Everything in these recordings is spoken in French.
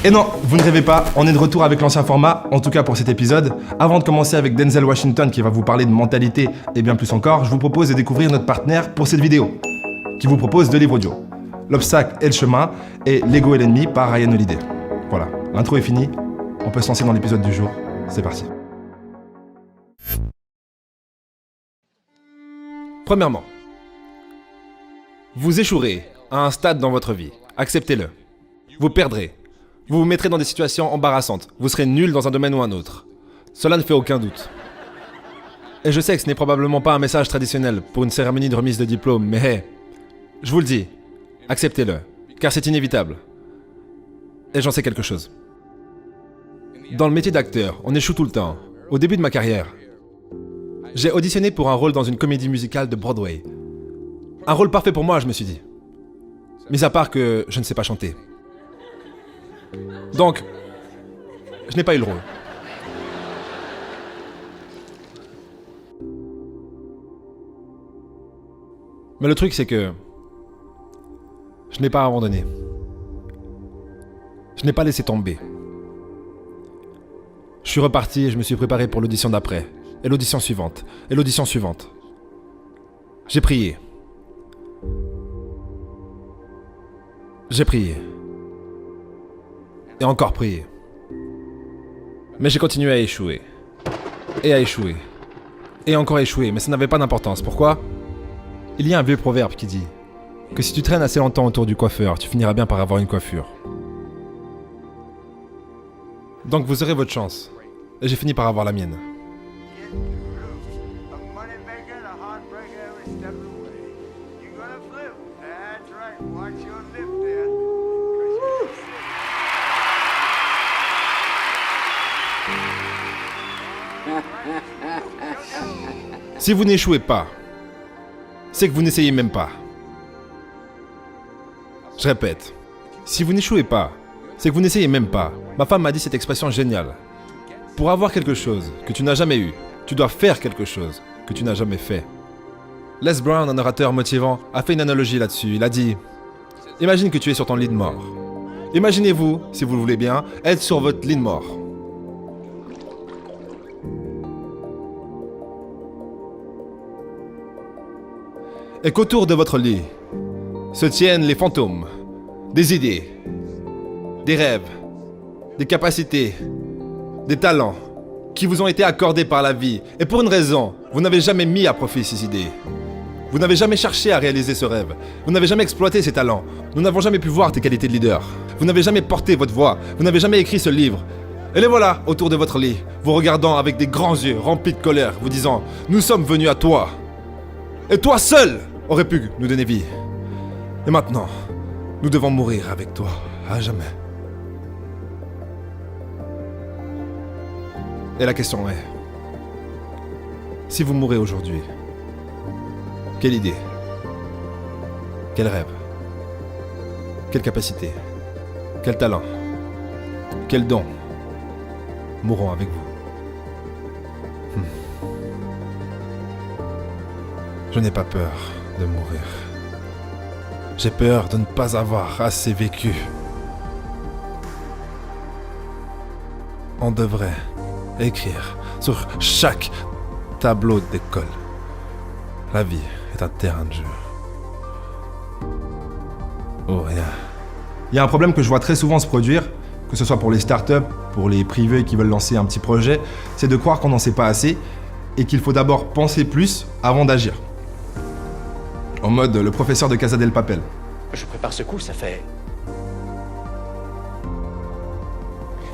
Et non, vous ne rêvez pas, on est de retour avec l'ancien format, en tout cas pour cet épisode. Avant de commencer avec Denzel Washington qui va vous parler de mentalité et bien plus encore, je vous propose de découvrir notre partenaire pour cette vidéo, qui vous propose 2 livres audio. L'obstacle et le chemin et L'ego et l'ennemi par Ryan Holiday. Voilà, l'intro est finie, on peut se lancer dans l'épisode du jour, c'est parti. Premièrement, vous échouerez à un stade dans votre vie, acceptez-le. Vous perdrez. Vous vous mettrez dans des situations embarrassantes. Vous serez nul dans un domaine ou un autre. Cela ne fait aucun doute. Et je sais que ce n'est probablement pas un message traditionnel pour une cérémonie de remise de diplôme, mais hey, je vous le dis, acceptez-le, car c'est inévitable. Et j'en sais quelque chose. Dans le métier d'acteur, on échoue tout le temps. Au début de ma carrière, j'ai auditionné pour un rôle dans une comédie musicale de Broadway. Un rôle parfait pour moi, je me suis dit. Mis à part que je ne sais pas chanter. Donc, je n'ai pas eu le rôle. Mais le truc, c'est que je n'ai pas abandonné. Je n'ai pas laissé tomber. Je suis reparti et je me suis préparé pour l'audition d'après. Et l'audition suivante. Et l'audition suivante. J'ai prié. J'ai prié. Et encore prié. Mais j'ai continué à échouer. Et à échouer. Et encore échouer, mais ça n'avait pas d'importance. Pourquoi ? Il y a un vieux proverbe qui dit que si tu traînes assez longtemps autour du coiffeur, tu finiras bien par avoir une coiffure. Donc vous aurez votre chance. Et j'ai fini par avoir la mienne. Si vous n'échouez pas, c'est que vous n'essayez même pas. Je répète, si vous n'échouez pas, c'est que vous n'essayez même pas. Ma femme m'a dit cette expression géniale. Pour avoir quelque chose que tu n'as jamais eu, tu dois faire quelque chose que tu n'as jamais fait. Les Brown, un orateur motivant, a fait une analogie là-dessus. Il a dit, imagine que tu es sur ton lit de mort. Imaginez-vous, si vous le voulez bien, être sur votre lit de mort. Et qu'autour de votre lit se tiennent les fantômes, des idées, des rêves, des capacités, des talents qui vous ont été accordés par la vie. Et pour une raison, vous n'avez jamais mis à profit ces idées. Vous n'avez jamais cherché à réaliser ce rêve. Vous n'avez jamais exploité ces talents. Nous n'avons jamais pu voir tes qualités de leader. Vous n'avez jamais porté votre voix. Vous n'avez jamais écrit ce livre. Et les voilà, autour de votre lit, vous regardant avec des grands yeux remplis de colère, vous disant « Nous sommes venus à toi. Et toi seul aurais pu nous donner vie. Et maintenant, nous devons mourir avec toi, à jamais. » Et la question est, si vous mourrez aujourd'hui, quelle idée, quel rêve, quelle capacité, quel talent, quel don mourront avec vous? Je n'ai pas peur de mourir. J'ai peur de ne pas avoir assez vécu. On devrait écrire sur chaque tableau d'école. La vie est un terrain de jeu. Oh, rien. Il y a un problème que je vois très souvent se produire, que ce soit pour les startups, pour les privés qui veulent lancer un petit projet, c'est de croire qu'on n'en sait pas assez et qu'il faut d'abord penser plus avant d'agir. En mode le professeur de Casa del Papel. Je prépare ce coup, ça fait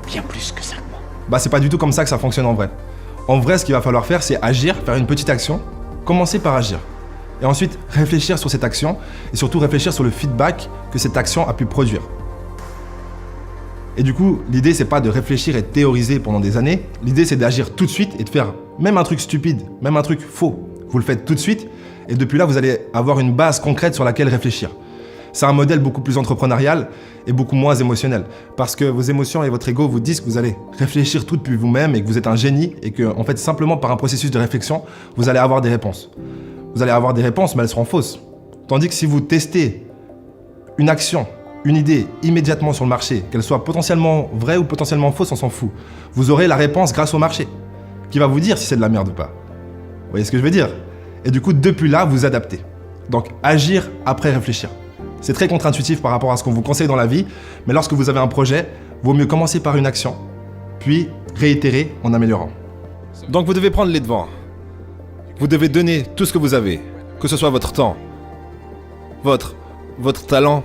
bien plus que 5 mois. Bah c'est pas du tout comme ça que ça fonctionne en vrai. En vrai, ce qu'il va falloir faire, c'est agir, faire une petite action, commencer par agir. Et ensuite, réfléchir sur cette action, et surtout réfléchir sur le feedback que cette action a pu produire. Et du coup, l'idée, c'est pas de réfléchir et de théoriser pendant des années, l'idée, c'est d'agir tout de suite et de faire même un truc stupide, même un truc faux. Vous le faites tout de suite, et depuis là, vous allez avoir une base concrète sur laquelle réfléchir. C'est un modèle beaucoup plus entrepreneurial et beaucoup moins émotionnel. Parce que vos émotions et votre ego vous disent que vous allez réfléchir tout depuis vous-même et que vous êtes un génie et que, en fait, simplement par un processus de réflexion, vous allez avoir des réponses. Vous allez avoir des réponses, mais elles seront fausses. Tandis que si vous testez une action, une idée immédiatement sur le marché, qu'elle soit potentiellement vraie ou potentiellement fausse, on s'en fout. Vous aurez la réponse grâce au marché, qui va vous dire si c'est de la merde ou pas. Vous voyez ce que je veux dire? Et du coup, depuis là, vous adaptez. Donc, agir après réfléchir. C'est très contre-intuitif par rapport à ce qu'on vous conseille dans la vie, mais lorsque vous avez un projet, vaut mieux commencer par une action, puis réitérer en améliorant. Donc vous devez prendre les devants. Vous devez donner tout ce que vous avez, que ce soit votre temps, votre talent,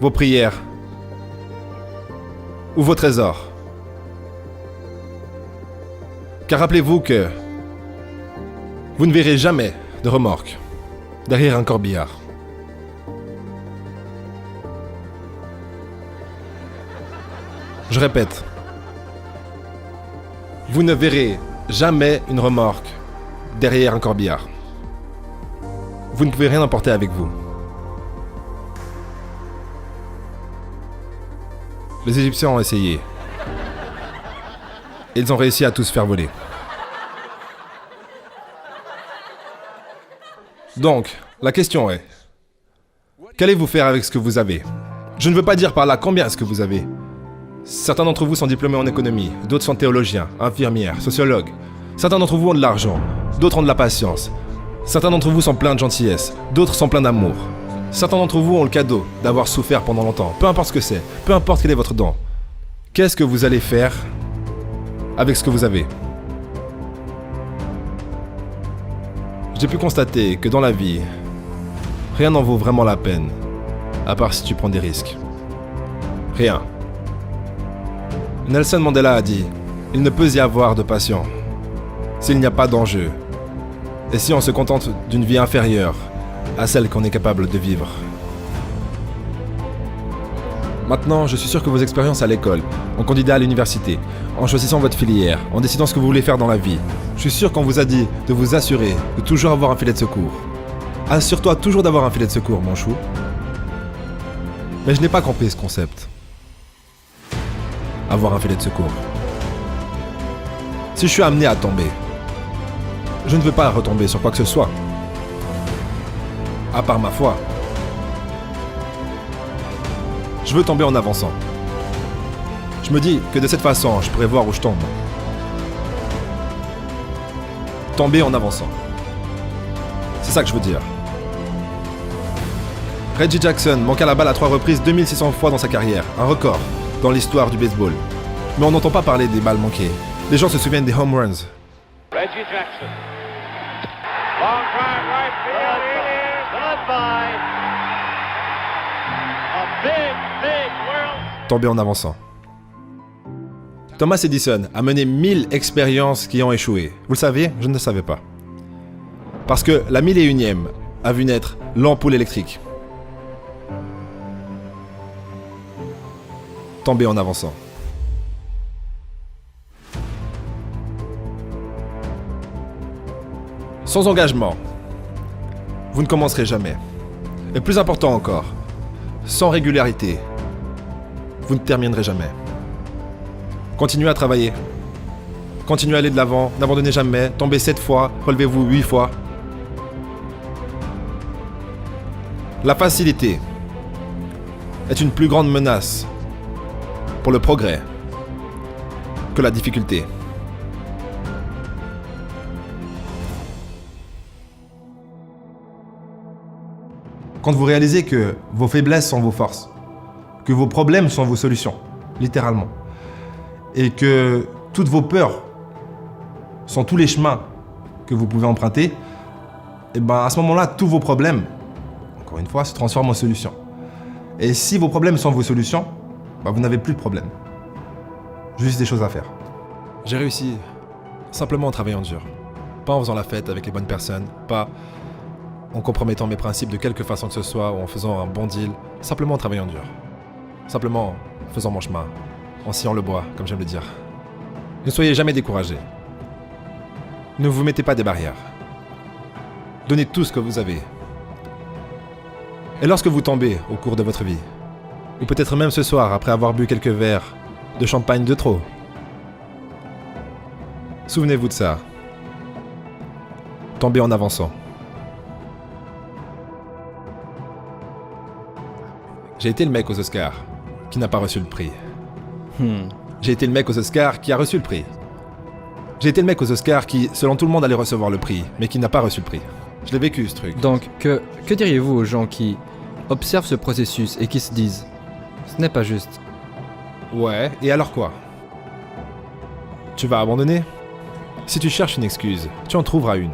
vos prières ou vos trésors. Car rappelez-vous que vous ne verrez jamais de remorque derrière un corbillard. Je répète, vous ne verrez jamais une remorque derrière un corbillard. Vous ne pouvez rien emporter avec vous. Les Égyptiens ont essayé. Ils ont réussi à tous faire voler. Donc, la question est, qu'allez-vous faire avec ce que vous avez? Je ne veux pas dire par là combien est-ce que vous avez. Certains d'entre vous sont diplômés en économie, d'autres sont théologiens, infirmières, sociologues. Certains d'entre vous ont de l'argent, d'autres ont de la patience. Certains d'entre vous sont pleins de gentillesse, d'autres sont pleins d'amour. Certains d'entre vous ont le cadeau d'avoir souffert pendant longtemps, peu importe ce que c'est, peu importe quel est votre don. Qu'est-ce que vous allez faire avec ce que vous avez? J'ai pu constater que dans la vie, rien n'en vaut vraiment la peine, à part si tu prends des risques. Rien. Nelson Mandela a dit, il ne peut y avoir de passion s'il n'y a pas d'enjeu, et si on se contente d'une vie inférieure à celle qu'on est capable de vivre. Maintenant, je suis sûr que vos expériences à l'école, en candidat à l'université, en choisissant votre filière, en décidant ce que vous voulez faire dans la vie, je suis sûr qu'on vous a dit de vous assurer de toujours avoir un filet de secours. Assure-toi toujours d'avoir un filet de secours, mon chou. Mais je n'ai pas compris ce concept. Avoir un filet de secours. Si je suis amené à tomber, je ne veux pas retomber sur quoi que ce soit. À part ma foi. Je veux tomber en avançant. Je me dis que de cette façon, je pourrais voir où je tombe. Tomber en avançant. C'est ça que je veux dire. Reggie Jackson manqua la balle à 3 reprises 2600 fois dans sa carrière, un record dans l'histoire du baseball. Mais on n'entend pas parler des balles manquées. Les gens se souviennent des home runs. Reggie Jackson. Long drive right field. Goodbye. A big world. Tomber en avançant. Thomas Edison a mené 1000 expériences qui ont échoué. Vous le saviez? Je ne le savais pas. Parce que la 1001e a vu naître l'ampoule électrique. Tomber en avançant. Sans engagement, vous ne commencerez jamais. Et plus important encore, sans régularité, vous ne terminerez jamais. Continuez à travailler. Continuez à aller de l'avant, n'abandonnez jamais, tombez 7 fois, relevez-vous 8 fois. La facilité est une plus grande menace pour le progrès que la difficulté. Quand vous réalisez que vos faiblesses sont vos forces, que vos problèmes sont vos solutions, littéralement, et que toutes vos peurs sont tous les chemins que vous pouvez emprunter, et ben à ce moment-là, tous vos problèmes, encore une fois, se transforment en solutions. Et si vos problèmes sont vos solutions, ben vous n'avez plus de problème. Juste des choses à faire. J'ai réussi simplement en travaillant dur. Pas en faisant la fête avec les bonnes personnes, pas en compromettant mes principes de quelque façon que ce soit ou en faisant un bon deal, simplement en travaillant dur. Simplement en faisant mon chemin, en sciant le bois, comme j'aime le dire. Ne soyez jamais découragés. Ne vous mettez pas des barrières. Donnez tout ce que vous avez. Et lorsque vous tombez au cours de votre vie, ou peut-être même ce soir après avoir bu quelques verres de champagne de trop, souvenez-vous de ça. Tombez en avançant. J'ai été le mec aux Oscars qui n'a pas reçu le prix. J'ai été le mec aux Oscars qui a reçu le prix. J'ai été le mec aux Oscars qui, selon tout le monde, allait recevoir le prix, mais qui n'a pas reçu le prix. Je l'ai vécu, ce truc. Donc, que diriez-vous aux gens qui observent ce processus et qui se disent « Ce n'est pas juste ». Ouais, et alors quoi? Tu vas abandonner? Si tu cherches une excuse, tu en trouveras une.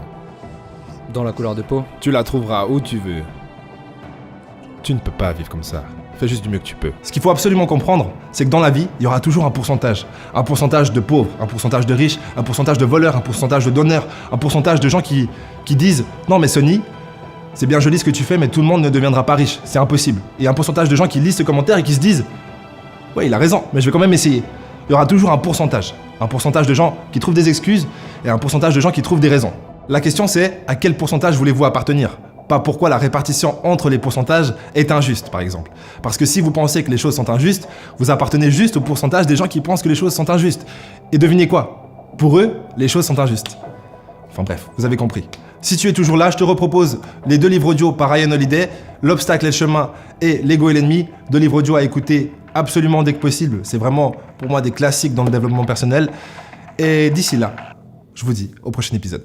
Dans la couleur de peau? Tu la trouveras où tu veux. Tu ne peux pas vivre comme ça. Fais juste du mieux que tu peux. Ce qu'il faut absolument comprendre, c'est que dans la vie, il y aura toujours un pourcentage. Un pourcentage de pauvres, un pourcentage de riches, un pourcentage de voleurs, un pourcentage de donneurs, un pourcentage de gens qui disent « Non mais Sonny, c'est bien joli ce que tu fais, mais tout le monde ne deviendra pas riche, c'est impossible. » Et un pourcentage de gens qui lisent ce commentaire et qui se disent « Ouais, il a raison, mais je vais quand même essayer. » Il y aura toujours un pourcentage. Un pourcentage de gens qui trouvent des excuses et un pourcentage de gens qui trouvent des raisons. La question c'est, à quel pourcentage voulez-vous appartenir ? Pas pourquoi la répartition entre les pourcentages est injuste, par exemple. Parce que si vous pensez que les choses sont injustes, vous appartenez juste au pourcentage des gens qui pensent que les choses sont injustes. Et devinez quoi ? Pour eux, les choses sont injustes. Enfin bref, vous avez compris. Si tu es toujours là, je te repropose les 2 livres audio par Ryan Holiday, L'obstacle et le chemin et L'ego et l'ennemi, 2 livres audio à écouter absolument dès que possible. C'est vraiment, pour moi, des classiques dans le développement personnel. Et d'ici là, je vous dis au prochain épisode.